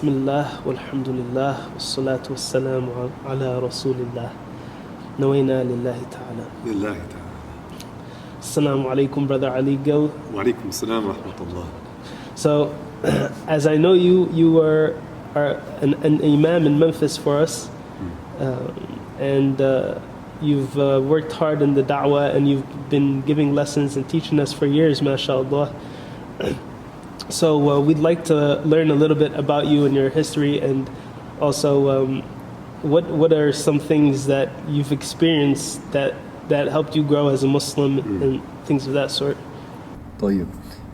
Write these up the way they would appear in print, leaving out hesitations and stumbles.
Bismillah, walhamdulillah, wassalatu wassalamu ala rasulillah. Nawayna lillahi ta'ala. Lillahi ta'ala. Assalamu alaikum, Brother Ali Gill. Wa alaikum assalam wa rahmatullah. So, as I know you are an imam in Memphis for us, and you've worked hard in the da'wah, and you've been giving lessons and teaching us for years, mashallah. So we'd like to learn a little bit about you and your history, and also what are some things that you've experienced that helped you grow as a Muslim and things of that sort. طيب.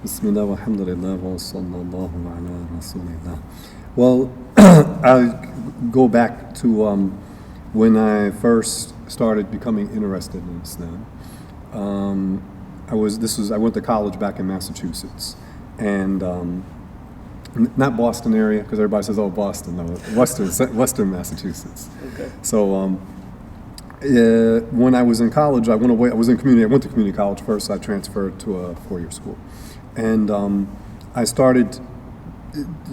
Bismillah wa alhamdulillah wa sallallahu ala rasulillah. Well, I'll go back to when I first started becoming interested in Islam. I went to college back in Massachusetts, and not Boston area, because everybody says, "Oh, Boston." No, Western Massachusetts. Okay. So when I was in college, I went away. I went to community college first. I transferred to a 4-year school, and I started.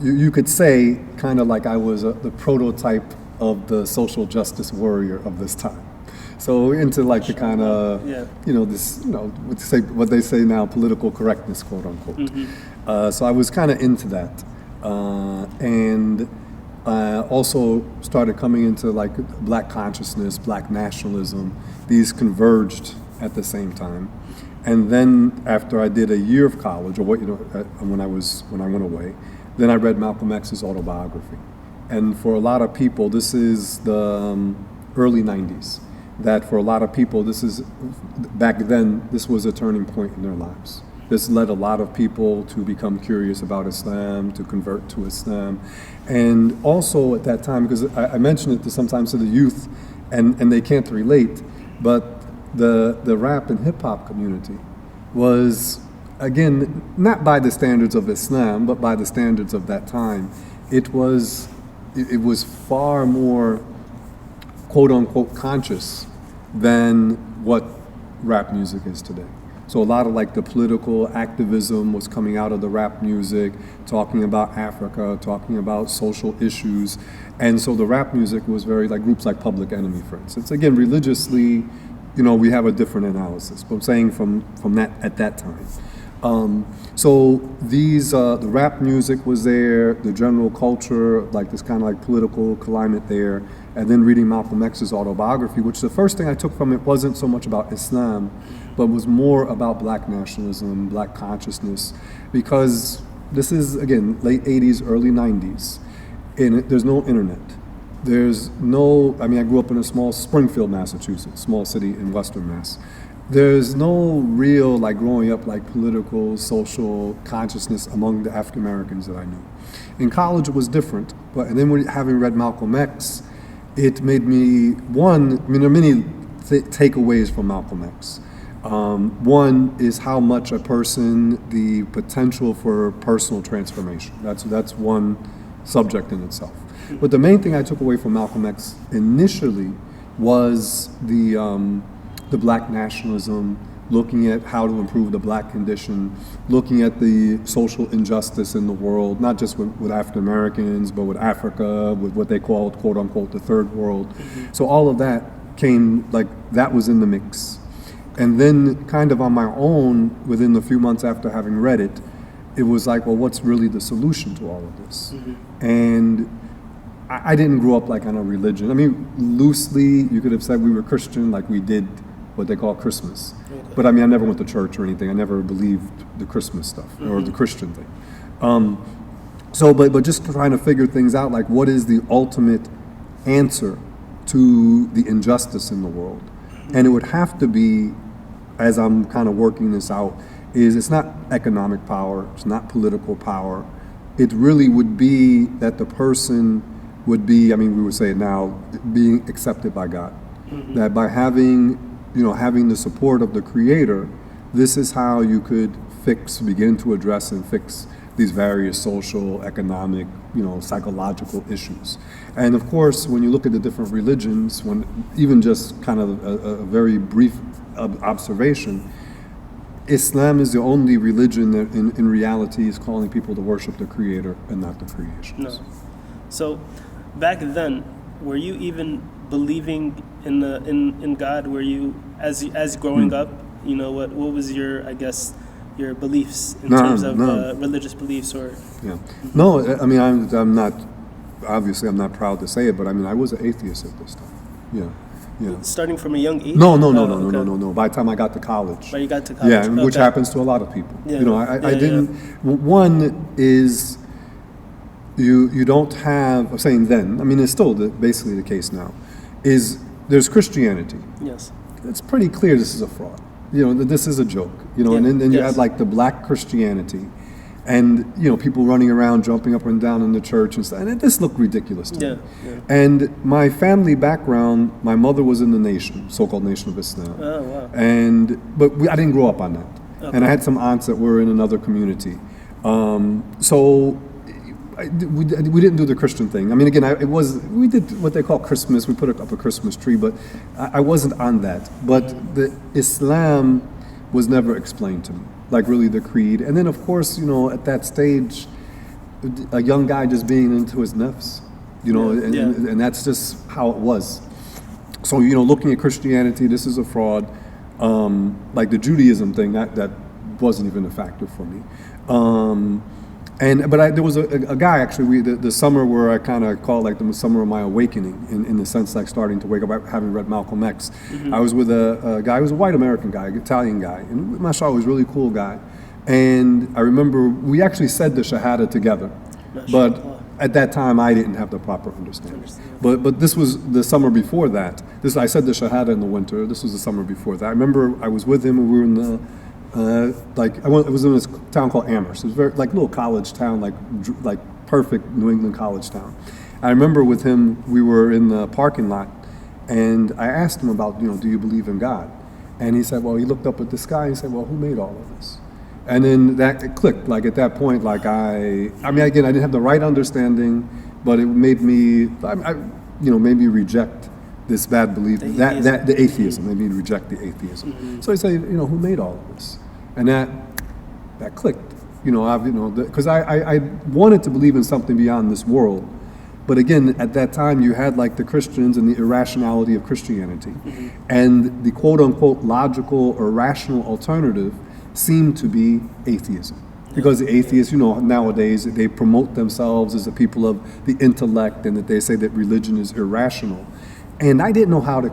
You could say kind of like I was the prototype of the social justice warrior of this time. So into like the kind of, what they say now, political correctness, quote unquote. Mm-hmm. So I was kind of into that. And also started coming into like black consciousness, black nationalism. These converged at the same time. And then after I did a year of college, when I went away, then I read Malcolm X's autobiography. And for a lot of people, this is the early 90s. That for a lot of people, back then, this was a turning point in their lives. This led a lot of people to become curious about Islam, to convert to Islam. And also at that time, because I mention it sometimes to the youth, and they can't relate, but the rap and hip hop community was, again, not by the standards of Islam, but by the standards of that time. It was far more, quote unquote, conscious than what rap music is today. So a lot of like the political activism was coming out of the rap music, talking about Africa, talking about social issues. And so the rap music was very like groups like Public Enemy, for instance. Again, religiously, we have a different analysis, but I'm saying from that at that time. So the rap music was there, the general culture, like this kind of like political climate there, and then reading Malcolm X's autobiography, which the first thing I took from it wasn't so much about Islam, but was more about black nationalism, black consciousness, because this is, again, late 80s, early 90s, and there's no internet. I grew up in a small Springfield, Massachusetts, small city in Western Mass. There's no real, like, growing up, like, political, social consciousness among the African Americans that I knew. In college, it was different, and then having read Malcolm X, it made me, there are many takeaways from Malcolm X. One is how much the potential for personal transformation. That's one subject in itself. But the main thing I took away from Malcolm X initially was the black nationalism, looking at how to improve the black condition, looking at the social injustice in the world, not just with African Americans, but with Africa, with what they called, quote unquote, the third world. Mm-hmm. So all of that that was in the mix. And then kind of on my own, within the few months after having read it, it was like, well, what's really the solution to all of this? Mm-hmm. And I didn't grow up like on a religion. I mean, loosely, you could have said we were Christian, like we did what they call Christmas. Okay. But I never went to church or anything. I never believed the Christmas stuff or the Christian thing. But just trying to figure things out, like what is the ultimate answer to the injustice in the world? And it would have to be, as I'm kind of working this out, it's not economic power, it's not political power. It really would be that the person would be, we would say it now, being accepted by God. Mm-hmm. That by having the support of the Creator, this is how you could begin to address and fix these various social, economic, psychological issues. And of course, when you look at the different religions, even just kind of a very brief observation, Islam is the only religion that in reality is calling people to worship the Creator and not the creations. No. So, back then, were you even believing in God? Were you as growing up? You know, what was your, I guess, your beliefs in terms of religious beliefs or? Yeah. No, I mean, I'm not. Obviously, I'm not proud to say it, but I mean, I was an atheist at this time. Yeah. Yeah. Starting from a young age? No. Okay. By the time I got to college. But you got to college. Yeah, which Okay. happens to a lot of people. Yeah, You know, I didn't. One is you don't have. I'm saying then. I mean, it's still basically the case now. Is there's Christianity. Yes. It's pretty clear this is a fraud. You know, this is a joke. You know, and then you Yes. had like the black Christianity. And, you know, people running around, jumping up and down in the church and stuff. And it just looked ridiculous to me. Yeah. And my family background, my mother was in the Nation, so-called Nation of Islam. Oh, wow. But I didn't grow up on that. Okay. And I had some aunts that were in another community. So we didn't do the Christian thing. I mean, again, we did what they call Christmas. We put up a Christmas tree, but I wasn't on that. But the Islam was never explained to me. Like really the creed. And then of course, you know, at that stage, a young guy just being into his nafs, you know, and that's just how it was. So, you know, looking at Christianity, this is a fraud. Like the Judaism thing, that wasn't even a factor for me. But there was a guy actually, the summer where I kind of call like the summer of my awakening in the sense like starting to wake up, having read Malcolm X. Mm-hmm. I was with a guy who was a white American guy, Italian guy, and mashallah, was a really cool guy. And I remember we actually said the Shahada together, but at that time I didn't have the proper understanding. But this was the summer before that. I said the Shahada in the winter. This was the summer before that. I remember I was with him and we were in the I was in this town called Amherst. It was very like little college town, like perfect New England college town. I remember with him, we were in the parking lot, and I asked him about, you know, do you believe in God? And he said, well, he looked up at the sky and he said, well, who made all of this? And then it clicked. Like at that point, like I mean, again, I didn't have the right understanding, but it made me, made me reject this bad belief, the atheism, made me reject the atheism. Mm-hmm. So he said, you know, who made all of this? And that clicked, because I wanted to believe in something beyond this world. But again, at that time, you had like the Christians and the irrationality of Christianity. Mm-hmm. And the quote unquote logical or rational alternative seemed to be atheism. Because the atheists, nowadays, they promote themselves as the people of the intellect and that they say that religion is irrational. And I didn't know how to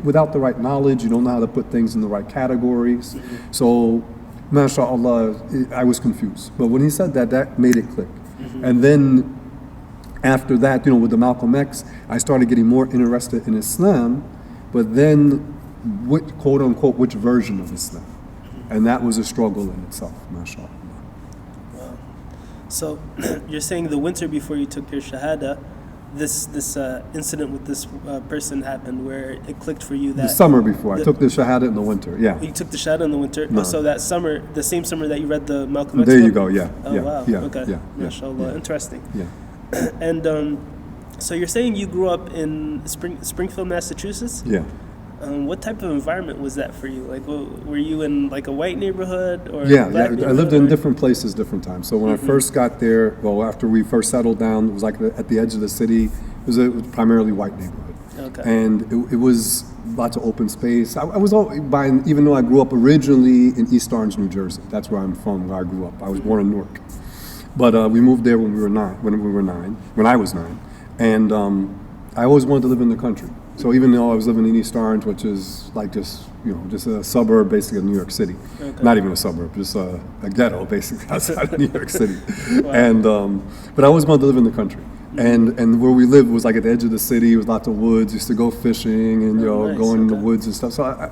without the right knowledge, you don't know how to put things in the right categories. Mm-hmm. So, mashallah, I was confused. But when he said that, that made it click. Mm-hmm. And then after that, with the Malcolm X, I started getting more interested in Islam, but then, quote unquote, which version of Islam? Mm-hmm. And that was a struggle in itself, mashallah. Wow. So, you're saying the winter before you took your Shahada, this incident with this person happened where it clicked for you that... The summer before. I took the Shahada in the winter, yeah. You took the Shahada in the winter? No. Oh, so that summer, the same summer that you read the Malcolm X There book? you go, yeah. Oh, yeah, wow. Yeah, okay. Yeah, MashaAllah. Yeah. Interesting. Yeah. And so you're saying you grew up in Springfield, Massachusetts? Yeah. What type of environment was that for you? Like, were you in like a white neighborhood or black neighborhood? I lived in different places, different times. So when Mm-hmm. I first got there, after we first settled down, it was like at the edge of the city. It was primarily white neighborhood. Okay. And it was lots of open space. I was even though I grew up originally in East Orange, New Jersey. That's where I'm from, where I grew up. I was born in Newark. But we moved there when I was 9. And I always wanted to live in the country. So even though I was living in East Orange, which is like just a suburb basically of New York City. Okay. Not even a suburb, just a ghetto basically outside of New York City. Wow. And but I always wanted to live in the country. And where we lived was like at the edge of the city. It was lots of woods. Used to go fishing and nice. Going in the woods and stuff. So I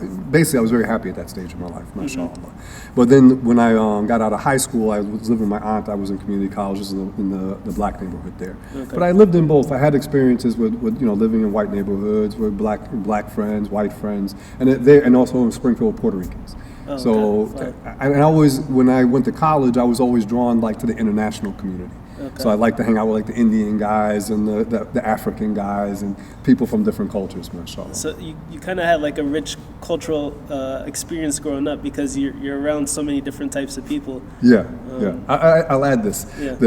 was very happy at that stage of my life, mashallah. Mm-hmm. But then when I got out of high school, I was living with my aunt. I was in community colleges in the black neighborhood there. Okay. But I lived in both. I had experiences with living in white neighborhoods with black friends, white friends, and also in Springfield, Puerto Ricans. Oh, so okay. I always, when I went to college, I was always drawn like to the international community. Okay. So I like to hang out with like the Indian guys and the African guys and people from different cultures, mashallah. So you kind of had like a rich cultural experience growing up because you're around so many different types of people. Yeah. I'll add this. Yeah.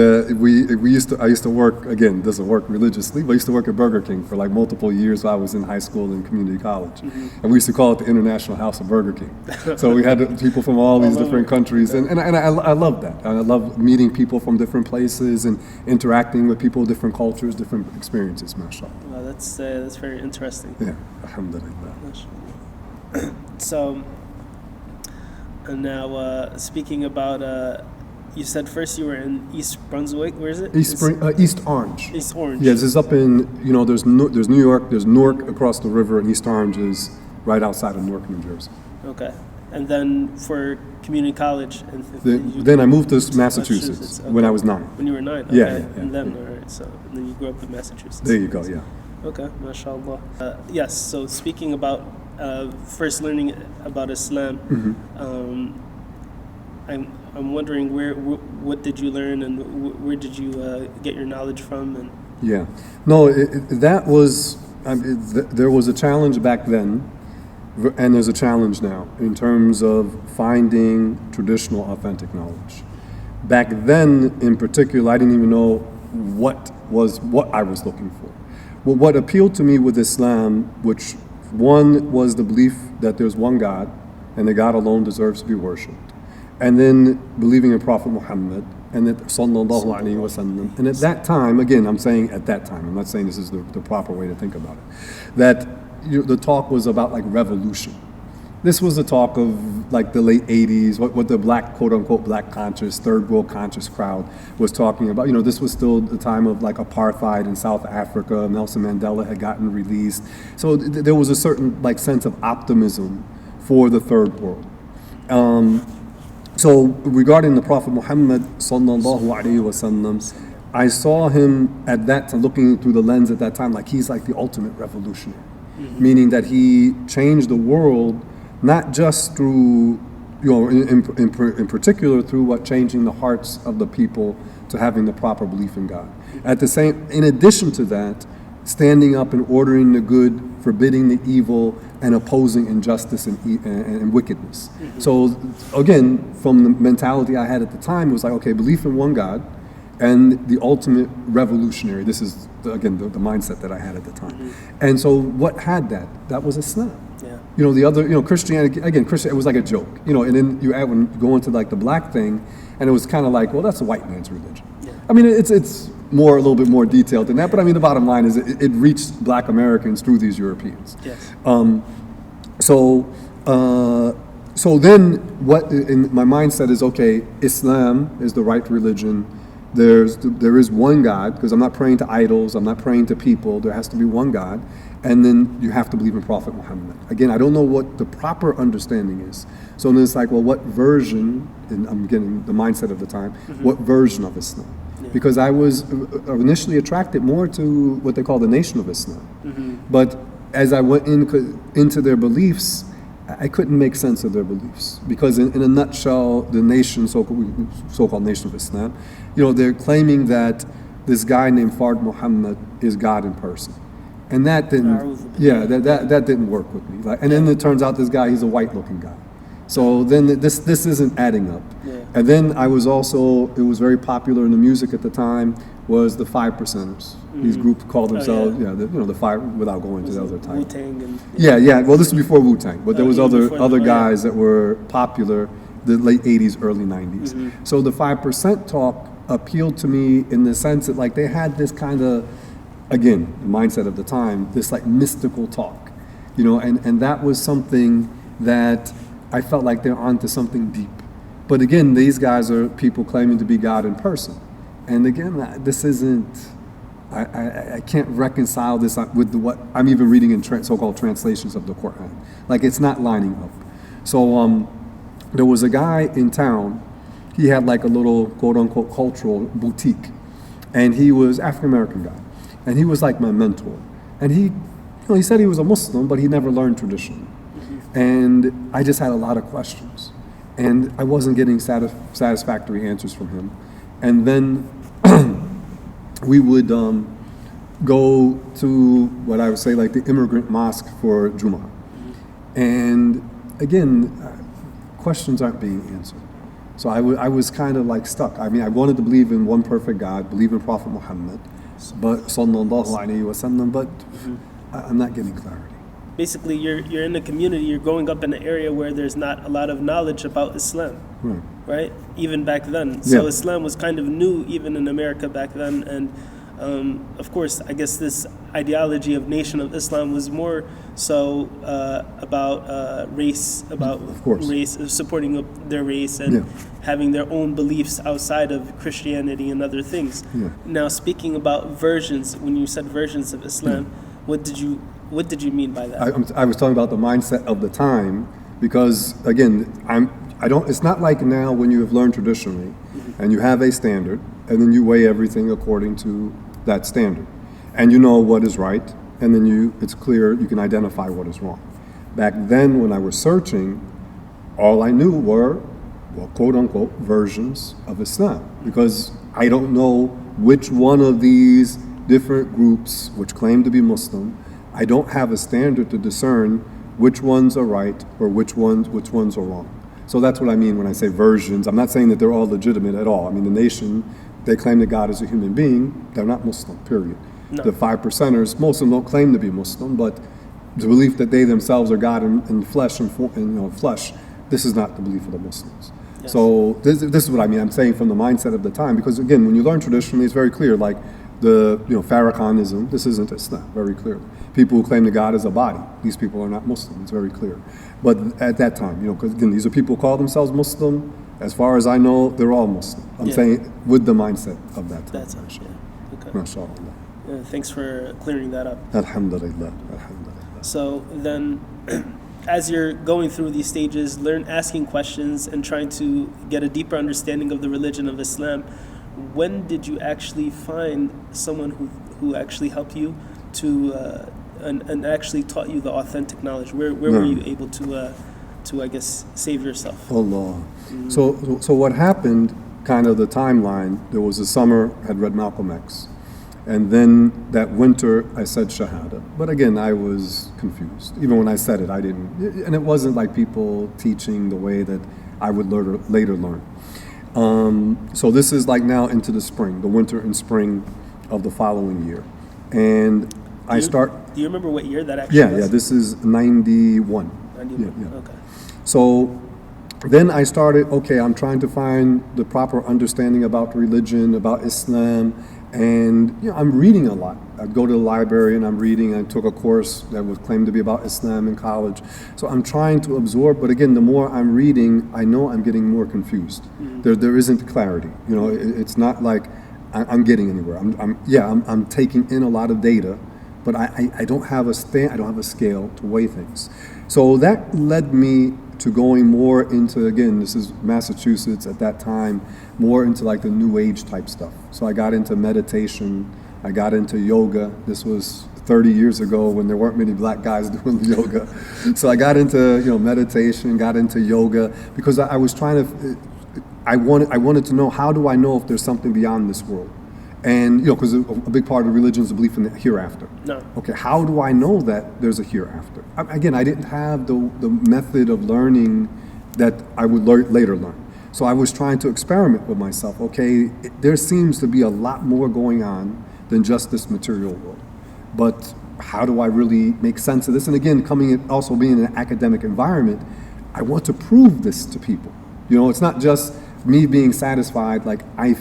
I used to work, again, doesn't work religiously, but I used to work at Burger King for like multiple years while I was in high school and community college. And we used to call it the International House of Burger King. So we had people from all these different countries, and I love that. I love meeting people from different places and interacting with people, different cultures, different experiences, mashallah. Wow, that's very interesting. Yeah, alhamdulillah. So, and now speaking about, you said first you were in East Brunswick. Where is it? East Orange. East Orange. Yes, it's up in, there's New York, there's Newark across the river, and East Orange is right outside of Newark, New Jersey. Okay. And then for community college? Then I moved to Massachusetts okay. when I was 9. When you were 9? Okay. Yeah. And then, all right, so and then you grew up in Massachusetts. There you go, yeah. Okay, mashallah. Yes, so speaking about first learning about Islam, I'm wondering what did you learn and where did you get your knowledge from? And yeah, no, that was there was a challenge back then, and there's a challenge now in terms of finding traditional, authentic knowledge. Back then, in particular, I didn't even know what I was looking for. Well, what appealed to me with Islam, which one was the belief that there's one God, and that God alone deserves to be worshipped, and then believing in Prophet Muhammad, and that sallallahu alaihi wasallam. And at that time, again, I'm saying at that time, I'm not saying this is the proper way to think about it, that the talk was about like revolution. This was the talk of like the late 80s, what the black, quote unquote, black conscious, third world conscious crowd was talking about. This was still the time of like apartheid in South Africa. Nelson Mandela had gotten released. So there was a certain like sense of optimism for the third world. So regarding the Prophet Muhammad sallallahu alaihi wasallam, I saw him at that time, looking through the lens at that time, like he's like the ultimate revolutionary, meaning that he changed the world not just through, in particular through changing the hearts of the people to having the proper belief in God. In addition to that, standing up and ordering the good, forbidding the evil, and opposing injustice and wickedness. So again, from the mentality I had at the time, it was like, okay, belief in one God and the ultimate revolutionary. This is, again, the mindset that I had at the time. And so what had that? That was Islam. Yeah. The other, Christianity, again, it was like a joke, and then you add, when you go into like the black thing, and it was kind of like, well, that's a white man's religion. Yeah. I mean, it's a little bit more detailed than that, but I mean, the bottom line is it reached black Americans through these Europeans. Yes. So then what in my mindset is, okay, Islam is the right religion. There is one God, because I'm not praying to idols, I'm not praying to people, there has to be one God, and then you have to believe in Prophet Muhammad. Again, I don't know what the proper understanding is. So then it's like, well, what version, and I'm getting the mindset of the time, what version of Islam? Yeah. Because I was initially attracted more to what they call the Nation of Islam. But as I went into their beliefs, I couldn't make sense of their beliefs, because in a nutshell, the nation, so-called Nation of Islam, they're claiming that this guy named Fard Muhammad is God in person, and that didn't, that didn't work with me. And then it turns out this guy, he's a white-looking guy. So then this isn't adding up. Yeah. And then it was very popular in the music at the time, was the 5 Percenters. These groups called themselves, the five, without going into the other time. Wu-Tang. Well, this is before Wu-Tang, but there was other guys that were popular, the late 80s, early 90s. So the 5% talk appealed to me in the sense that like they had this kind of, again, the mindset of the time, this like mystical talk, and that was something that I felt like they're onto something deep. But again, these guys are people claiming to be God in person. And again, this isn't, I can't reconcile this with what I'm even reading in so-called translations of the Quran. Like, it's not lining up. So there was a guy in town, he had like a little quote-unquote cultural boutique. And he was African-American guy. And he was like my mentor. And he said he was a Muslim, but he never learned tradition. And I just had a lot of questions. And I wasn't getting satisfactory answers from him. And then we would go to what I would say like the immigrant mosque for Jummah. And again, questions aren't being answered. So I was kind of like stuck. I mean, I wanted to believe in one perfect God, believe in Prophet Muhammad, but sallallahu alaihi wasallam, but I'm not getting clarity. Basically, you're in a community, you're growing up in an area where there's not a lot of knowledge about Islam, right? Even back then. So Islam was kind of new even in America back then. And of course, I guess this ideology of Nation of Islam was more so about race, supporting their race and having their own beliefs outside of Christianity and other things. Now, speaking about versions, when you said versions of Islam, what did you mean by that? I was talking about the mindset of the time, because again, it's not like now when you have learned traditionally and you have a standard and then you weigh everything according to that standard and you know what is right, and then it's clear you can identify what is wrong. Back then when I was searching, all I knew were, well, quote unquote, versions of Islam, because I don't know which one of these different groups which claim to be Muslim, I don't have a standard to discern which ones are right or which ones are wrong. So that's what I mean when I say versions. I'm not saying that they're all legitimate at all. I mean, the Nation, they claim that God is a human being. They're not Muslim, period. No. The 5%ers, most of them don't claim to be Muslim, but the belief that they themselves are God in flesh and flesh, this is not the belief of the Muslims. Yes. So this is what I mean. I'm saying from the mindset of the time, because again, when you learn traditionally, it's very clear, like the Farrakhanism, this isn't Islam, very clearly. People who claim that God is a body, these people are not Muslim, it's very clear. But at that time, because again, these are people who call themselves Muslim. As far as I know, they're all Muslim. I'm saying with the mindset of that time. That's it, okay. MashaAllah. Thanks for clearing that up. Alhamdulillah. So then, as you're going through these stages, asking questions and trying to get a deeper understanding of the religion of Islam, when did you actually find someone who actually helped you to and actually taught you the authentic knowledge? Where were you able to I guess, save yourself? Allah. So what happened, kind of the timeline, there was a summer, I had read Malcom X. And then that winter, I said Shahada. But again, I was confused. Even when I said it, I didn't. And it wasn't like people teaching the way that I would later learn. So this is like now into the spring, the winter and spring of the following year. And do you remember what year that actually was? Yeah, this is 91. 91, yeah. Okay. So then I started, I'm trying to find the proper understanding about religion, about Islam, and I'm reading a lot. I'd go to the library and I'm reading. I took a course that was claimed to be about Islam in college. So I'm trying to absorb, but again, the more I'm reading, I know I'm getting more confused. There isn't clarity. It's not like I'm getting anywhere. I'm taking in a lot of data, but I don't have a scale to weigh things. So that led me to going more into, again, this is Massachusetts at that time, more into like the new age type stuff. So I got into meditation, I got into yoga. This was 30 years ago when there weren't many black guys doing yoga. So I got into meditation, got into yoga, because I was trying to, I wanted to know, how do I know if there's something beyond this world? And because a big part of religion is the belief in the hereafter. No. Okay, how do I know that there's a hereafter? Again, I didn't have the method of learning that I would later learn. So I was trying to experiment with myself. Okay, there seems to be a lot more going on than just this material world. But how do I really make sense of this? And again, also being in an academic environment, I want to prove this to people. It's not just me being satisfied, like I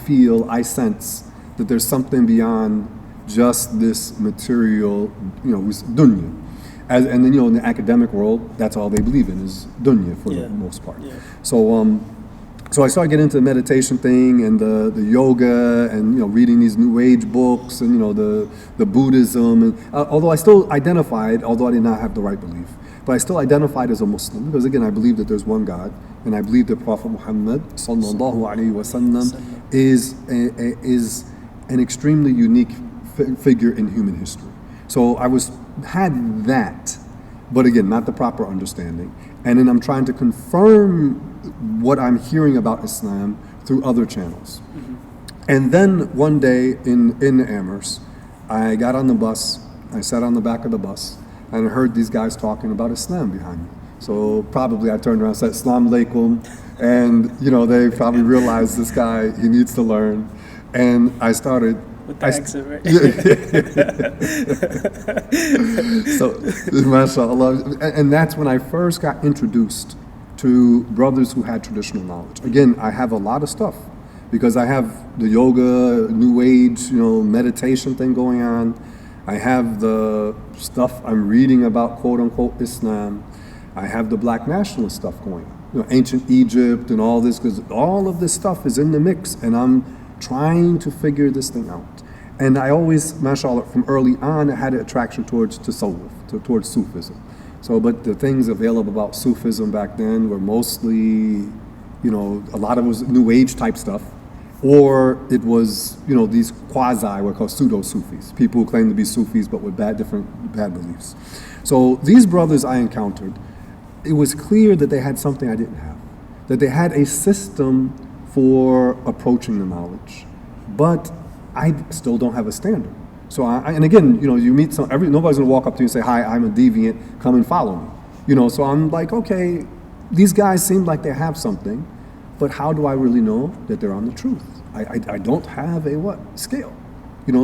sense that there's something beyond just this material, dunya. And then, in the academic world, that's all they believe in is dunya for the most part. Yeah. So I started getting into the meditation thing and the yoga and, reading these new age books and, the Buddhism. And, although I still identified, although I did not have the right belief, but I still identified as a Muslim because, again, I believe that there's one God, and I believe that Prophet Muhammad sallallahu alaihi wasallam is an extremely unique figure in human history. So I had that, but again, not the proper understanding. And then I'm trying to confirm what I'm hearing about Islam through other channels. And then one day in Amherst, I got on the bus, I sat on the back of the bus, and I heard these guys talking about Islam behind me. So probably I turned around and said, Assalamu alaikum, and they probably realized this guy, he needs to learn. And I started... With the accent, right? So, mashallah, and that's when I first got introduced to brothers who had traditional knowledge. Again, I have a lot of stuff because I have the yoga, new age, meditation thing going on. I have the stuff I'm reading about quote unquote Islam. I have the black nationalist stuff going on, ancient Egypt and all this, because all of this stuff is in the mix, and I'm trying to figure this thing out. And I always, mashallah, from early on, I had an attraction towards tasawwuf, towards Sufism. So, but the things available about Sufism back then were mostly, a lot of it was new age type stuff, or it was, these what are called pseudo-Sufis, people who claim to be Sufis but with different bad beliefs. So these brothers I encountered, it was clear that they had something I didn't have, that they had a system for approaching the knowledge, but I still don't have a standard. So and again, you meet nobody's gonna walk up to you and say, "Hi, I'm a deviant, come and follow me." So I'm like, okay, these guys seem like they have something, but how do I really know that they're on the truth? I don't have a scale,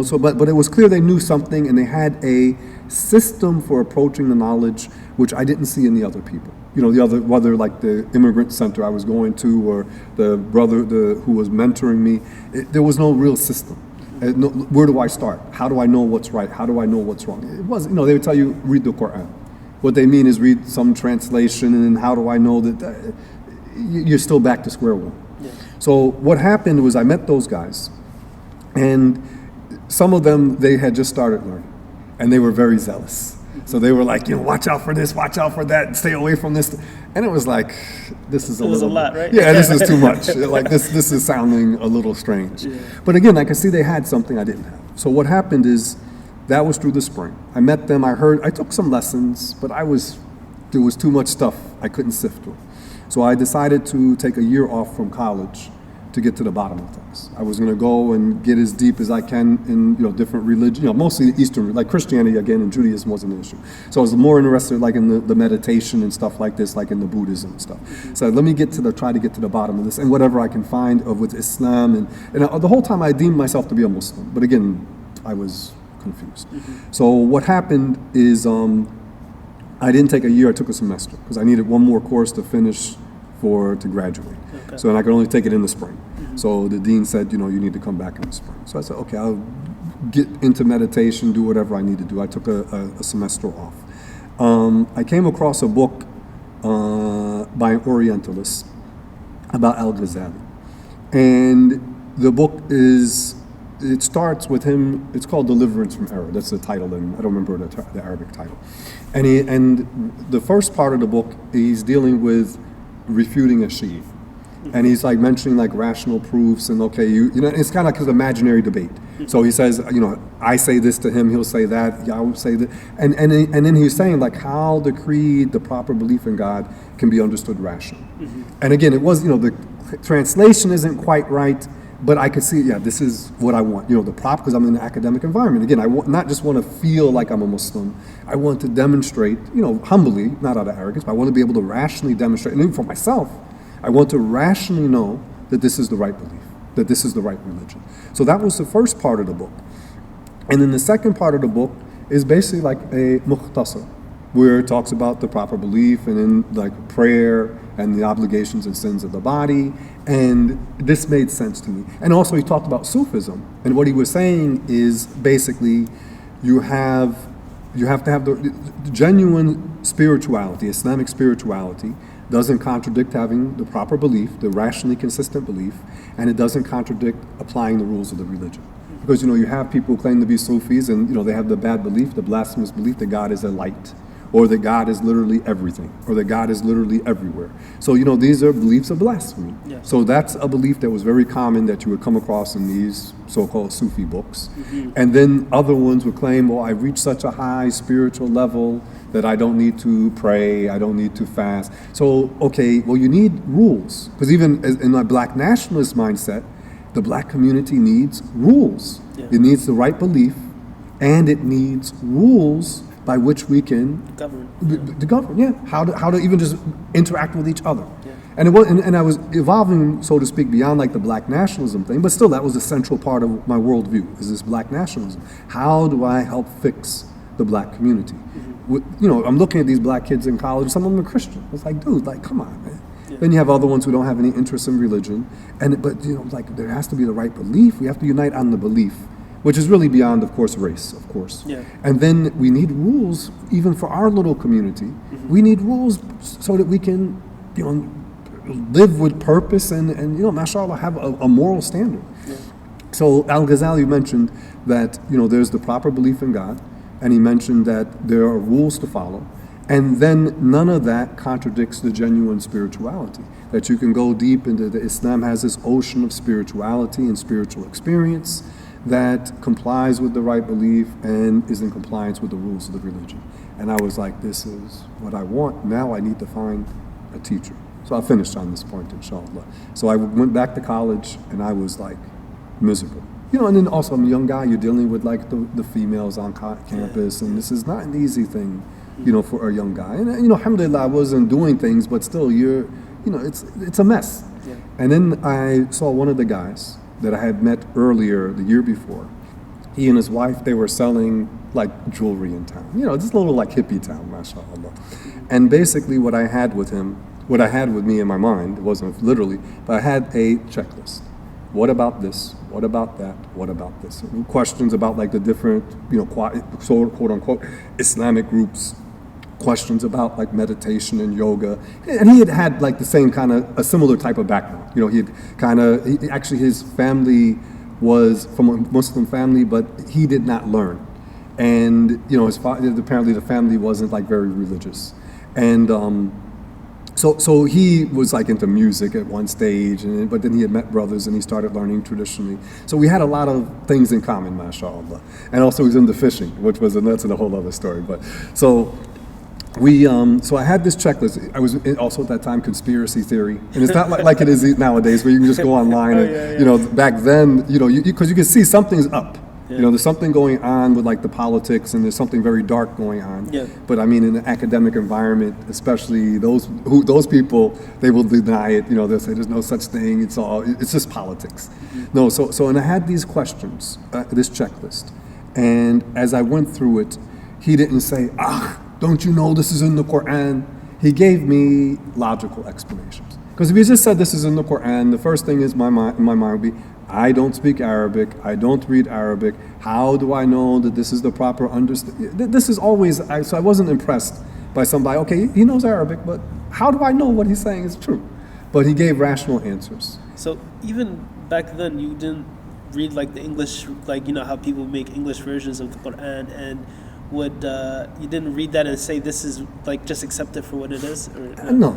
So but it was clear they knew something, and they had a system for approaching the knowledge, which I didn't see in the other people. Whether like the immigrant center I was going to, or the brother who was mentoring me, there was no real system. Where do I start? How do I know what's right? How do I know what's wrong? It wasn't, they would tell you, read the Quran. What they mean is read some translation, and how do I know that you're still back to square one? Yeah. So what happened was I met those guys, and some of them, they had just started learning, and they were very zealous. So they were like, watch out for this, watch out for that, stay away from this. And it was like, this is a lot, right? Yeah, this is too much. Like this is sounding a little strange. Yeah. But again, I could see they had something I didn't have. So what happened is, that was through the spring. I met them, I took some lessons, but there was too much stuff I couldn't sift through. So I decided to take a year off from college to get to the bottom of things. I was going to go and get as deep as I can in different religions, mostly Eastern, like Christianity again, and Judaism wasn't an issue. So I was more interested like in the meditation and stuff like this, like in the Buddhism and stuff. So let me try to get to the bottom of this, and whatever I can find with Islam, and the whole time I deemed myself to be a Muslim, but again, I was confused. Mm-hmm. So what happened is I didn't take a year, I took a semester, because I needed one more course to finish to graduate. Okay. So, and I could only take it in the spring. Mm-hmm. So the dean said, you need to come back in the spring. So I said, okay, I'll get into meditation, do whatever I need to do. I took a semester off. I came across a book by an Orientalist about Al-Ghazali. And the book it starts with him, it's called Deliverance from Error. That's the title, and I don't remember the Arabic title. And the first part of the book, he's dealing with refuting a Shi'i. And he's like mentioning like rational proofs, and okay, it's kind of like his imaginary debate. So he says, I say this to him, he'll say that, I will say that, and then he's saying like how the creed, the proper belief in God, can be understood rationally. Mm-hmm. And again, it was the translation isn't quite right, but I could see, this is what I want. because I'm in an academic environment. Again, I not just want to feel like I'm a Muslim. I want to demonstrate, humbly, not out of arrogance, but I want to be able to rationally demonstrate, and even for myself, I want to rationally know that this is the right belief, that this is the right religion. So that was the first part of the book. And then the second part of the book is basically like a mukhtasar, where it talks about the proper belief, and then like prayer and the obligations and sins of the body. And this made sense to me. And also he talked about Sufism. And what he was saying is basically you have to have the genuine spirituality, Islamic spirituality, doesn't contradict having the proper belief, the rationally consistent belief, and it doesn't contradict applying the rules of the religion. Because you have people who claim to be Sufis, and they have the bad belief, the blasphemous belief that God is a light, or that God is literally everything, or that God is literally everywhere. So these are beliefs of blasphemy. Yes. So that's a belief that was very common that you would come across in these so-called Sufi books. Mm-hmm. And then other ones would claim, well, I've reached such a high spiritual level that I don't need to pray, I don't need to fast. So, okay, well, you need rules. Because even in my black nationalist mindset, the black community needs rules. Yeah. It needs the right belief, and it needs rules by which we can Govern. the govern. Yeah, how to even just interact with each other. Yeah. And it was, and I was evolving, so to speak, beyond like the black nationalism thing, but still that was a central part of my worldview, is this black nationalism. How do I help fix the black community? You know, I'm looking at these black kids in college, some of them are Christian. It's like, dude, like, come on, man. Yeah. Then you have other ones who don't have any interest in religion, but you know, like, there has to be the right belief. We have to unite on the belief, which is really beyond, of course, race, of course. Yeah. And then we need rules, even for our little community. We need rules so that we can, you know, live with purpose and you know, mashallah, have a moral standard. Yeah. So Al-Ghazali mentioned that, you know, there's the proper belief in God, and he mentioned that there are rules to follow, and then none of that contradicts the genuine spirituality, that you can go deep into Islam has this ocean of spirituality and spiritual experience that complies with the right belief and is in compliance with the rules of the religion. And I was like, this is what I want. Now I need to find a teacher. So I finished on this point, inshallah. So I went back to college, and I was like miserable. You know, and then also I'm a young guy, you're dealing with like the females on campus, and this is not an easy thing, you know, for a young guy. And you know, alhamdulillah, I wasn't doing things, but still you know, it's a mess. Yeah. And then I saw one of the guys that I had met earlier the year before. He and his wife, they were selling like jewelry in town. You know, this little like hippie town, mashallah. And basically what I had with me in my mind, it wasn't literally, but I had a checklist. What about this? What about that? What about this? Questions about like the different, you know, quote unquote Islamic groups. Questions about like meditation and yoga. And he had like the same kind of, a similar type of background. You know, actually his family was from a Muslim family, but he did not learn. And, you know, apparently the family wasn't like very religious. And so he was like into music at one stage, but then he had met brothers and he started learning traditionally. So we had a lot of things in common, mashallah. And also he was into fishing, which was, that's a whole other story. But so I had this checklist. I was also at that time conspiracy theory, and it's not like it is nowadays where you can just go online and, you know, back then, you know, because you can see something's up. Yeah. You know, there's something going on with like the politics, and there's something very dark going on. Yeah. But I mean, in an academic environment, especially those people, they will deny it. You know, they'll say there's no such thing. It's just politics. Mm-hmm. No, and I had these questions, this checklist, and as I went through it, he didn't say, don't you know this is in the Quran? He gave me logical explanations. Because if he just said this is in the Quran, the first thing is my mind would be, I don't speak Arabic, I don't read Arabic, how do I know that this is the proper understanding? This is always, so I wasn't impressed by somebody, okay, he knows Arabic, but how do I know what he's saying is true? But he gave rational answers. So even back then, you didn't read like the English, like, you know, how people make English versions of the Quran, and you didn't read that and say this is like, just accept it for what it is? Or, no.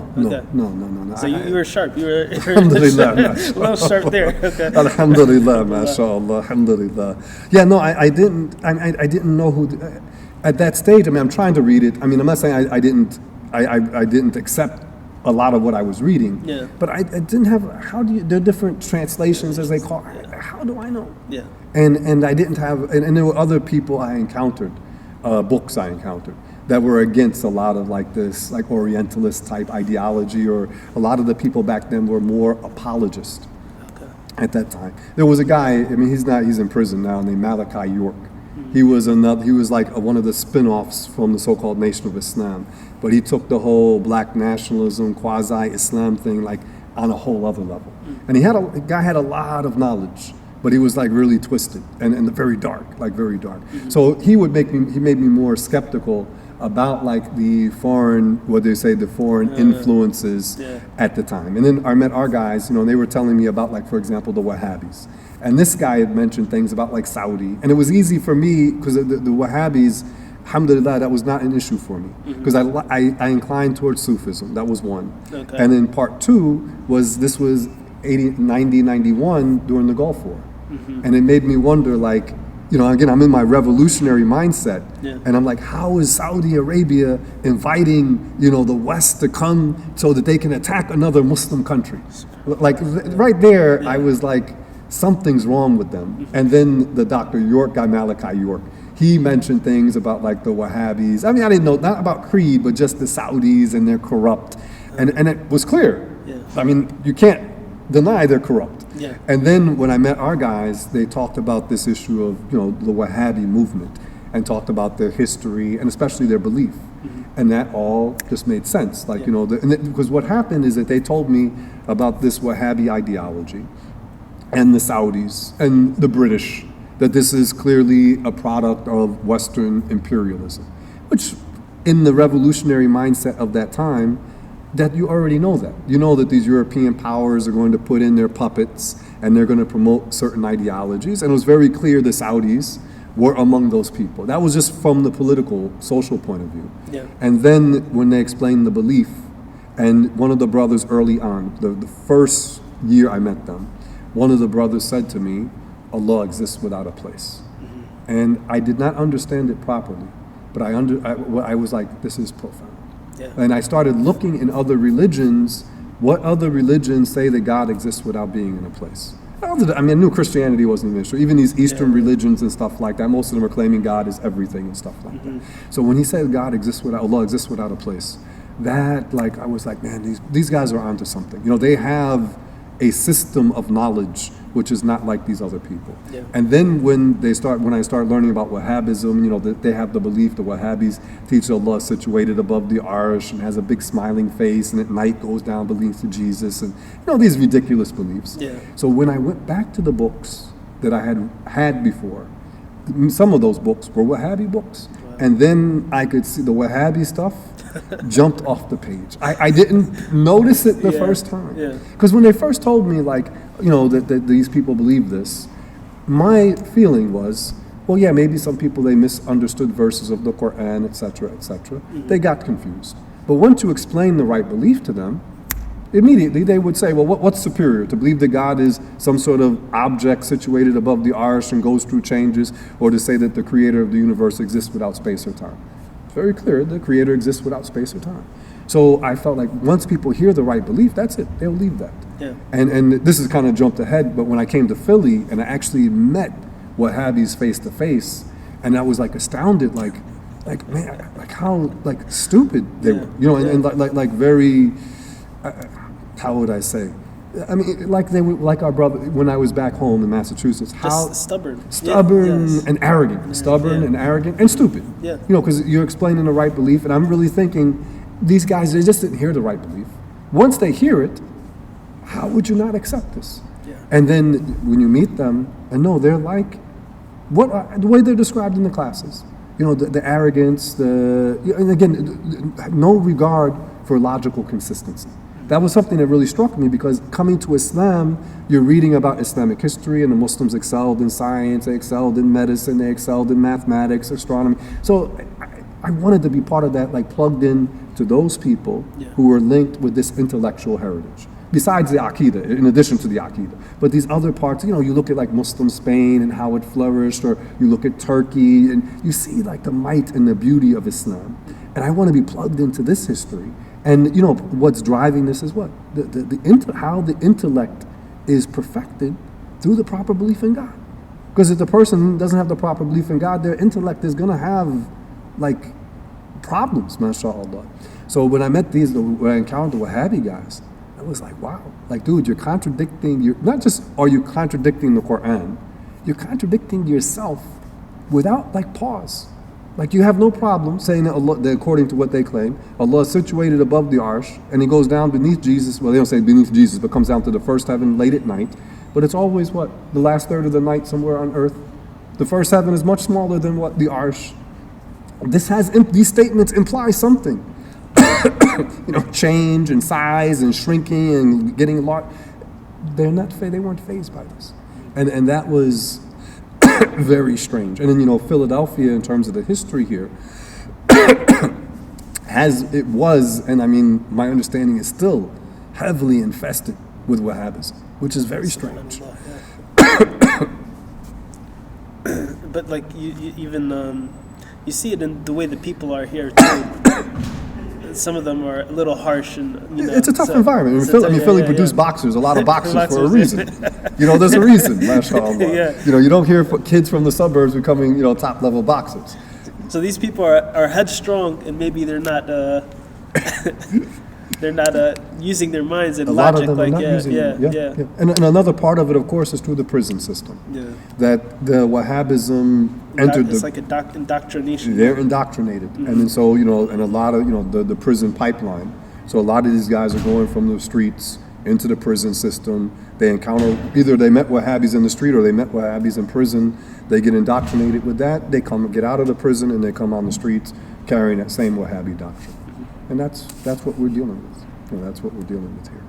So you were sharp. You were alhamdulillah, a little sharp there. Okay. Alhamdulillah, mashallah, alhamdulillah. Yeah, no, I didn't know who. At that stage, I mean, I'm trying to read it. I mean, I'm not saying I didn't accept a lot of what I was reading. Yeah. But I didn't have. There are different translations, as they call it. How do I know? Yeah. And I didn't have. And there were other people I encountered. Books I encountered that were against a lot of like this like Orientalist type ideology, or a lot of the people back then were more apologists. Okay. At that time. There was a guy, I mean, he's in prison now, named Malcom York. Mm-hmm. He was like one of the spin-offs from the so-called Nation of Islam, but he took the whole black nationalism, quasi-Islam thing like on a whole other level. Mm-hmm. And the guy had a lot of knowledge, but he was like really twisted and very dark, like very dark. Mm-hmm. So he made me more skeptical about like the foreign influences at the time. And then I met our guys, you know, and they were telling me about like, for example, the Wahabis. And this guy had mentioned things about like Saudi. And it was easy for me because the Wahabis, alhamdulillah, that was not an issue for me. Because I inclined towards Sufism, that was one. Okay. And then part two was 91 during the Gulf War. Mm-hmm. And it made me wonder, like, you know, again, I'm in my revolutionary mindset, and I'm like, how is Saudi Arabia inviting, you know, the West to come so that they can attack another Muslim country? Like, right there, I was like, something's wrong with them. And then the Dr. York guy, Malachi York, he mentioned things about like the Wahhabis. I mean, I didn't know, not about creed, but just the Saudis and they're corrupt. And it was clear. Yeah. I mean, you can't deny they're corrupt. Yeah. And then when I met our guys, they talked about this issue of, the Wahhabi movement and talked about their history and especially their belief. And that all just made sense. Like, because what happened is that they told me about this Wahhabi ideology and the Saudis and the British, that this is clearly a product of Western imperialism, which in the revolutionary mindset of that time, that you already know that. You know that these European powers are going to put in their puppets and they're going to promote certain ideologies. And it was very clear the Saudis were among those people. That was just from the political, social point of view. Yeah. And then when they explained the belief, and one of the brothers early on, the first year I met them, one of the brothers said to me, Allah exists without a place. And I did not understand it properly, but I was like, this is profound. Yeah. And I started looking in other religions, what other religions say that God exists without being in a place. I mean, I knew Christianity wasn't an issue. Even these Eastern religions and stuff like that, most of them are claiming God is everything and stuff like that. So when he said God exists without, Allah exists without a place, that, like, I was like, man, these guys are onto something. They have a system of knowledge which is not like these other people. Yeah. And then when I start learning about Wahabism, they have the belief the Wahhabis teach Allah is situated above the Arsh and has a big smiling face and at night goes down beneath to Jesus and these ridiculous beliefs. Yeah. So when I went back to the books that I had before, some of those books were Wahhabi books. Wow. And then I could see the Wahhabi stuff jumped off the page. I didn't notice it the first time. Because when they first told me, like, that these people believe this, my feeling was, well, yeah, maybe some people, they misunderstood verses of the Quran, etc., etc. They got confused. But once you explain the right belief to them, immediately they would say, well, what's superior? To believe that God is some sort of object situated above the arsh and goes through changes, or to say that the creator of the universe exists without space or time? It's very clear, the creator exists without space or time. So I felt like once people hear the right belief, that's it, they'll leave that. Yeah. And this is kind of jumped ahead, but when I came to Philly and I actually met Wahhabis face to face, and I was like astounded, like man, like how like stupid they were, and like very, how would I say? I mean, like they were like our brother when I was back home in Massachusetts. How just stubborn and arrogant, and arrogant and stupid. Yeah. Because you're explaining the right belief, and I'm really thinking these guys, they just didn't hear the right belief. Once they hear it, how would you not accept this? Yeah. And then when you meet them, and they're like the way they're described in the classes. The arrogance, and again, no regard for logical consistency. That was something that really struck me, because coming to Islam, you're reading about Islamic history, and the Muslims excelled in science, they excelled in medicine, they excelled in mathematics, astronomy. So I wanted to be part of that, like plugged in to those people who were linked with this intellectual heritage. Besides the Aqidah, in addition to the Aqidah. But these other parts, you look at like Muslim Spain and how it flourished, or you look at Turkey, and you see like the might and the beauty of Islam. And I want to be plugged into this history. And what's driving this is what? How the intellect is perfected through the proper belief in God. Because if the person doesn't have the proper belief in God, their intellect is going to have like problems, mashallah. So when I encountered the Wahhabi guys, I was like, wow, like, dude, you're contradicting, not just are you contradicting the Quran, you're contradicting yourself without like pause. Like, you have no problem saying that Allah, that according to what they claim, Allah is situated above the arsh, and he goes down beneath Jesus. Well, they don't say beneath Jesus, but comes down to the first heaven late at night. But it's always what? The last third of the night somewhere on earth. The first heaven is much smaller than what? The arsh. These statements imply something. Change and size and shrinking and getting large. They weren't fazed by this. And that was very strange. And then, Philadelphia, in terms of the history here, and I mean, my understanding is still heavily infested with Wahabism, which is very strange. But like you even you see it in the way the people are here too. some of them are a little harsh, and it's a tough environment. Philly produced boxers, a lot of boxers for a reason. There's a reason, mashallah. You don't hear kids from the suburbs becoming, top level boxers. So these people are headstrong, and maybe they're not using their minds and logic. And another part of it, of course, is through the prison system. Yeah. That the Wahabism entered it's like indoctrination. They're indoctrinated, and then so and a lot of the prison pipeline. So a lot of these guys are going from the streets into the prison system. They encounter either they met Wahhabis in the street or they met Wahhabis in prison. They get indoctrinated with that. They get out of the prison and they come on the streets carrying that same Wahhabi doctrine. And that's what we're dealing with. That's what we're dealing with here.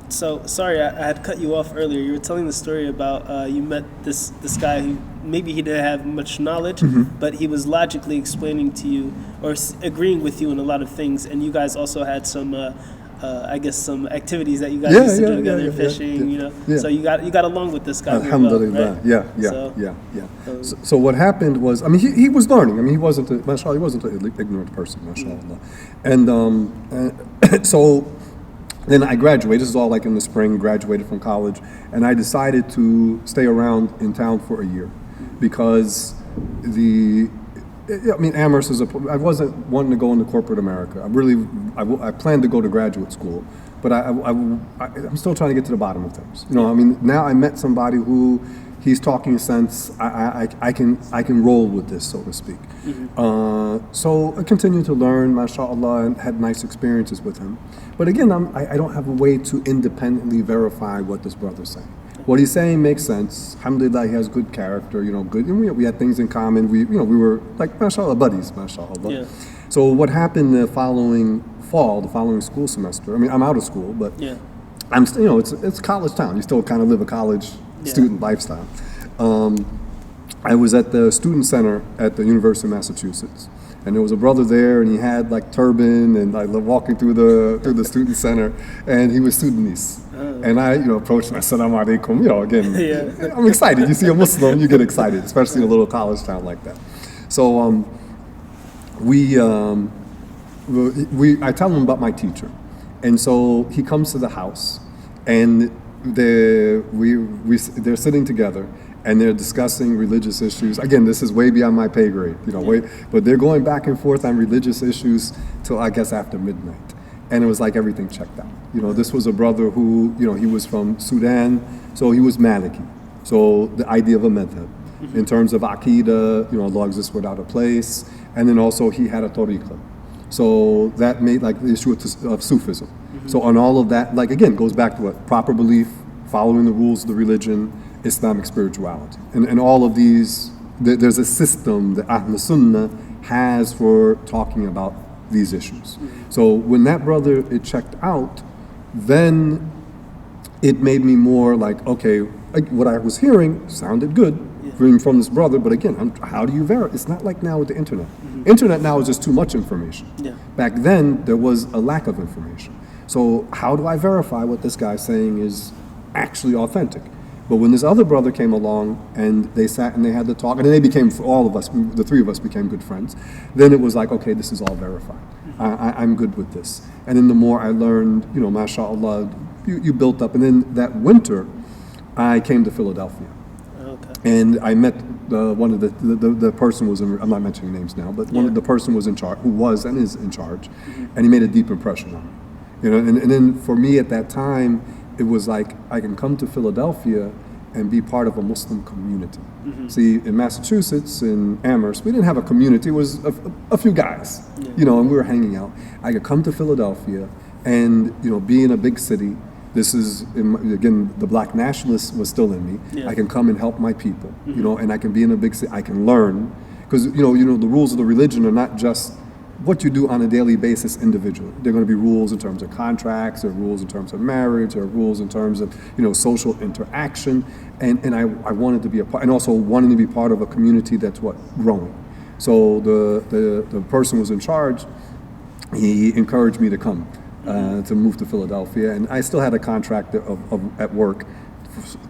So sorry, I had cut you off earlier. You were telling the story about you met this guy who maybe he didn't have much knowledge, but he was logically explaining to you or agreeing with you in a lot of things, and you guys also had some. I guess some activities that you guys used to do together, fishing, So you got along with this guy. Alhamdulillah, right? So what happened was, he was learning. He wasn't an ignorant person, mashallah. And so then I graduated. This is all like in the spring. Graduated from college, and I decided to stay around in town for a year because Amherst is I wasn't wanting to go into corporate America. I planned to go to graduate school, but I'm still trying to get to the bottom of things. Now I met somebody who he's talking sense. I can roll with this, so to speak. So I continued to learn, mashallah, and had nice experiences with him. But again, I don't have a way to independently verify what this brother's saying. What he's saying makes sense. Alhamdulillah, he has good character, good. And we had things in common. We were like, mashallah, buddies, mashallah. Yeah. So what happened the following fall, the following school semester, I'm out of school, but I'm still, it's college town. You still kind of live a college student lifestyle. I was at the student center at the University of Massachusetts. And there was a brother there, and he had like turban, and I loved walking through the student center, and he was Sudanese. And I, approached him. Assalamu alaikum. Again, I'm excited. You see a Muslim, you get excited, especially in a little college town like that. So I tell him about my teacher, and so he comes to the house, and they're sitting together. And they're discussing religious issues. Again, this is way beyond my pay grade, but they're going back and forth on religious issues till I guess after midnight. And it was like everything checked out. This was a brother who, he was from Sudan, so he was Maliki. So the idea of a madhab. In terms of Aqidah, Allah exists without a place. And then also he had a tariqah. So that made like the issue of Sufism. So on all of that, like again, goes back to what? Proper belief, following the rules of the religion, Islamic spirituality. And all of these, there's a system that Ahl Sunnah has for talking about these issues. So when that brother, it checked out, then it made me more like, okay, what I was hearing sounded good from this brother, but again, how do you verify? It's not like now with the internet. Internet now is just too much information. Back then, there was a lack of information. So how do I verify what this guy's saying is actually authentic? But when this other brother came along and they sat and they had the talk, and then they became, all of us, the three of us became good friends, then it was like, okay, this is all verified. I'm good with this. And then the more I learned, mashallah, you built up. And then that winter, I came to Philadelphia. Okay. And I met one of the person was, I'm not mentioning names now, but one of the person was in charge, who was and is in charge, and he made a deep impression on me. And then for me at that time, it was like I can come to Philadelphia and be part of a Muslim community. See, in Massachusetts, in Amherst, we didn't have a community. It was a few guys, and we were hanging out. I could come to Philadelphia and, be in a big city. This is, again, the black nationalist was still in me. I can come and help my people, and I can be in a big city. I can learn. Because, the rules of the religion are not just what you do on a daily basis individually. There are going to be rules in terms of contracts, there are rules in terms of marriage, there are rules in terms of social interaction, and I wanted to be a part, and also wanting to be part of a community that's growing. So the person was in charge. He encouraged me to come to move to Philadelphia, and I still had a contract at work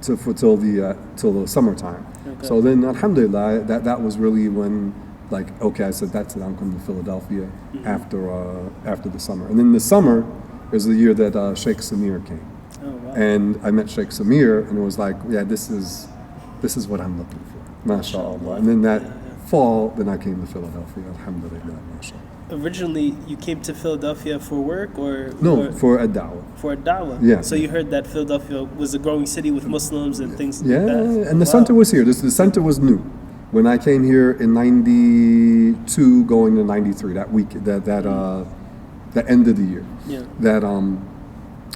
till the summertime. Okay. So then, alhamdulillah, that was really when like, okay, I said, that's it, I'm coming to Philadelphia after the summer. And then the summer is the year that Shaykh Samir came. Oh, wow. And I met Shaykh Samir, and it was like, yeah, this is what I'm looking for, mashallah. And then that fall, then I came to Philadelphia, alhamdulillah, mashallah. Originally, you came to Philadelphia for work or? No, for a da'wah. For a da'wah? Yeah. So you heard that Philadelphia was a growing city with Muslims and things Yeah, like that? and the center was here. The center was new. When I came here in 92, going to 93, that week, that end of the year. Yeah. That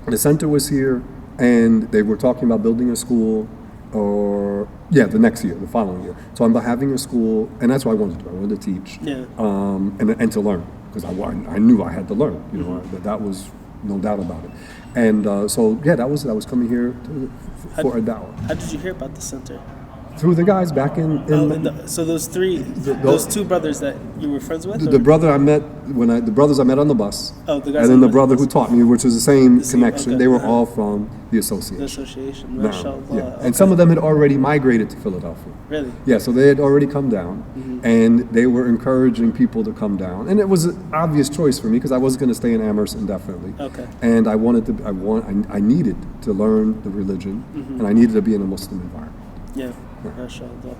the center was here, and they were talking about building a school, the next year, the following year. So I'm having a school, and that's what I wanted to do. I wanted to teach, and to learn, because I knew I had to learn. You know, that was no doubt about it. And I was coming here for a da'wah. How did you hear about the center? Through the guys back in so those those two brothers that you were friends with? The brother I met the brothers I met on the bus. Oh, the guys. And then the brother who taught me, which was the same connection. Okay. They were all from the association. The association, No, mashallah. yeah. Okay. And some of them had already migrated to Philadelphia. Really? Yeah, so they had already come down, and they were encouraging people to come down. And it was an obvious choice for me because I wasn't going to stay in Amherst indefinitely. Okay. And I needed to learn the religion, and I needed to be in a Muslim environment. Yeah, mashallah.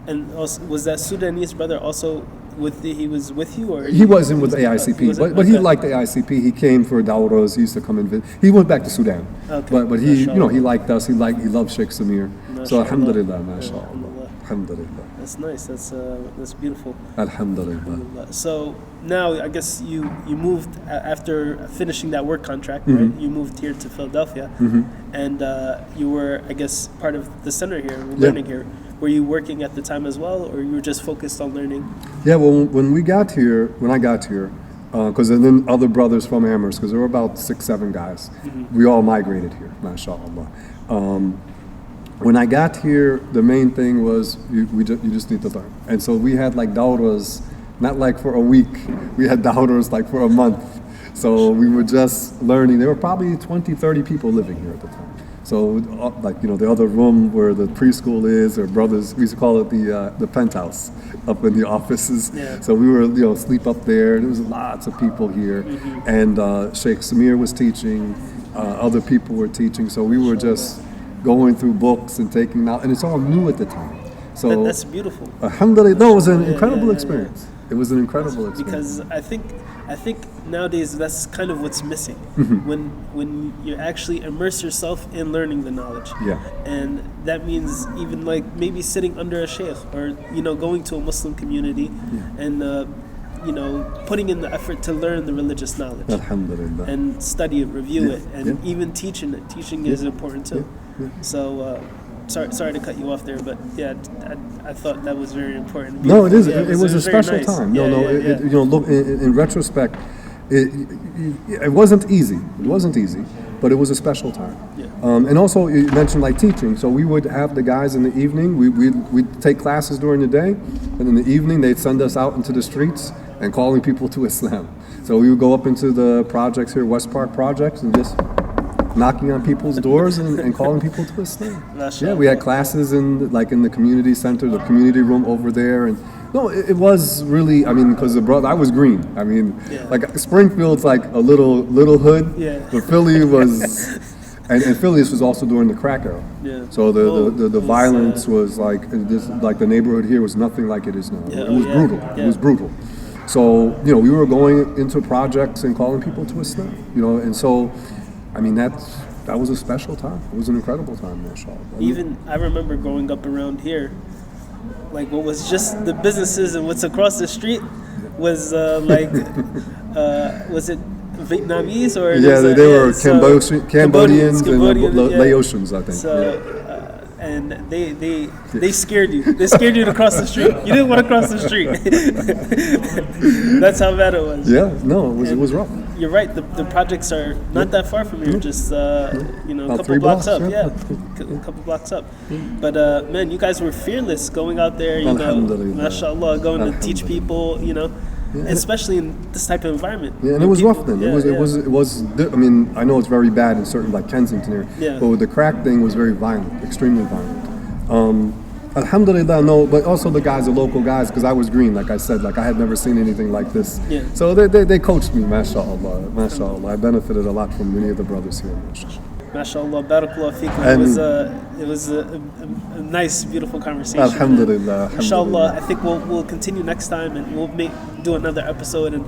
And also, was that Sudanese brother also he was with you, or he wasn't with AICP, but he liked AICP. He came for dawras. He used to come and visit. He went back to Sudan, but he he liked us. He loved Shaykh Samir. So alhamdulillah, mashallah, alhamdulillah. That's nice. That's beautiful. Alhamdulillah. So now I guess you moved after finishing that work contract, right? You moved here to Philadelphia, and you were, I guess, part of the center here, learning here. Were you working at the time as well, or you were just focused on learning? Yeah, well, when I got here, because then other brothers from Amherst, because there were about 6-7 guys, we all migrated here, mashallah. When I got here, the main thing was you just need to learn. And so we had like dawras, not like for a week, we had dawras like for a month. So we were just learning. There were probably 20, 30 people living here at the time. So the other room where the preschool is, or brothers, we used to call it the penthouse up in the offices. Yeah. So we were sleep up there. There was lots of people here. And Shaykh Samir was teaching, other people were teaching. So we were just going through books and taking out, and it's all new at the time. So that's beautiful. Alhamdulillah, no, it was an incredible experience. It was an incredible experience. Because I think nowadays that's kind of what's missing when you actually immerse yourself in learning the knowledge. Yeah. And that means even like maybe sitting under a sheikh, or going to a Muslim community and putting in the effort to learn the religious knowledge. Alhamdulillah. And study it, review it, and even teaching it. Teaching is important too. So sorry to cut you off there, but yeah, I thought that was very important. No, it is. Yeah, it was a special nice. time. Look, in retrospect, it wasn't easy. It wasn't easy, but it was a special time. Yeah. And also, you mentioned like teaching. So we would have the guys in the evening. We'd take classes during the day, and in the evening they'd send us out into the streets and calling people to Islam. So we would go up into the projects here, West Park projects, and just knocking on people's doors and calling people to Islam. Yeah, we had classes in the community center, the community room over there, and no, it was really. I mean, because I was green. I mean, like Springfield's like a little hood, but Philly was, and Philly, this was also during the crack era. Yeah. So the violence was like the neighborhood here was nothing like it is now. It was brutal. Yeah. It was brutal. So we were going into projects and calling people to Islam. And so. I mean, that was a special time. It was an incredible time, mashallah. Even I remember growing up around here, like what was just the businesses and what's across the street was was it Vietnamese or they were Cambodians and Laotians, I think. So, and they scared you. They scared you to cross the street. You didn't want to cross the street. That's how bad it was. Yeah, no, it was rough. You're right. The projects are not that far from here. Just a couple blocks up. Yeah, a couple blocks up. But man, you guys were fearless going out there. Mashallah, going to teach people. Especially in this type of environment. Yeah, and it was rough then. It was. I mean, I know it's very bad in certain like Kensington area. Yeah. But the crack thing was very violent, extremely violent. Alhamdulillah, no, but also the guys, the local guys, because I was green, like I said, like I had never seen anything like this. Yeah. So they coached me, mashallah, mashallah. I benefited a lot from many of the brothers here, mashallah. MashaAllah, barakallah feekum. It was a nice, beautiful conversation. Alhamdulillah. Inshallah, I think we'll continue next time and we'll do another episode. And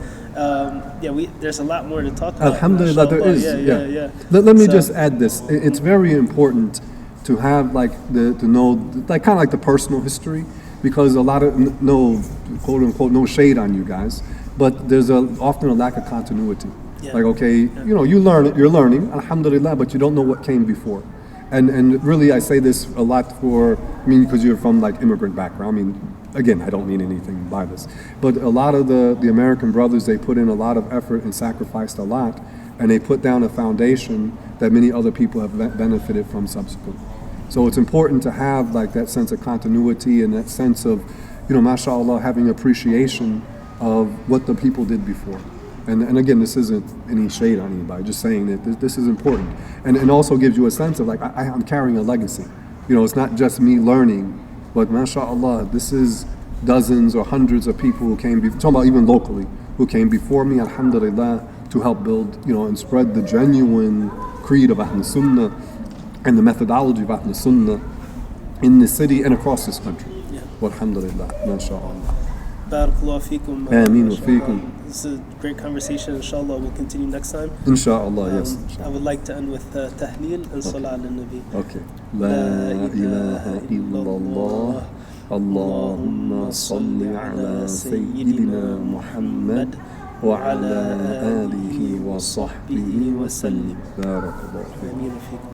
there's a lot more to talk about. Alhamdulillah, there is. Yeah. Let me just add this. It's very important to have to know kind of like the personal history, because a lot of no quote unquote no shade on you guys, but there's often a lack of continuity. Yeah. Like, okay, you're learning, alhamdulillah, but you don't know what came before. And really, I say this a lot because you're from like immigrant background. I mean, again, I don't mean anything by this, but a lot of the American brothers, they put in a lot of effort and sacrificed a lot, and they put down a foundation that many other people have benefited from subsequently. So it's important to have like that sense of continuity and that sense of, mashallah, having appreciation of what the people did before. And again, this isn't any shade on anybody, just saying that this is important. And also gives you a sense of like, I'm carrying a legacy. It's not just me learning, but mashallah, this is dozens or hundreds of people who came before, talking about even locally, who came before me, alhamdulillah, to help build, and spread the genuine creed of Ahl Sunnah and the methodology of Ahl Sunnah in this city and across this country. Yeah. Walhamdulillah, mashallah. Barakallah feekum. Ameen wa feekum. This is a great conversation. Inshallah, we'll continue next time. Inshallah, yes. I would like to end with Tahleel and Salah ala Nabi. Okay. La ilaha illallah. Allahumma salli ala Sayyidina Muhammad wa ala alihi wa sahbihi wa sallim. Barakallah. Ameen wa feekum.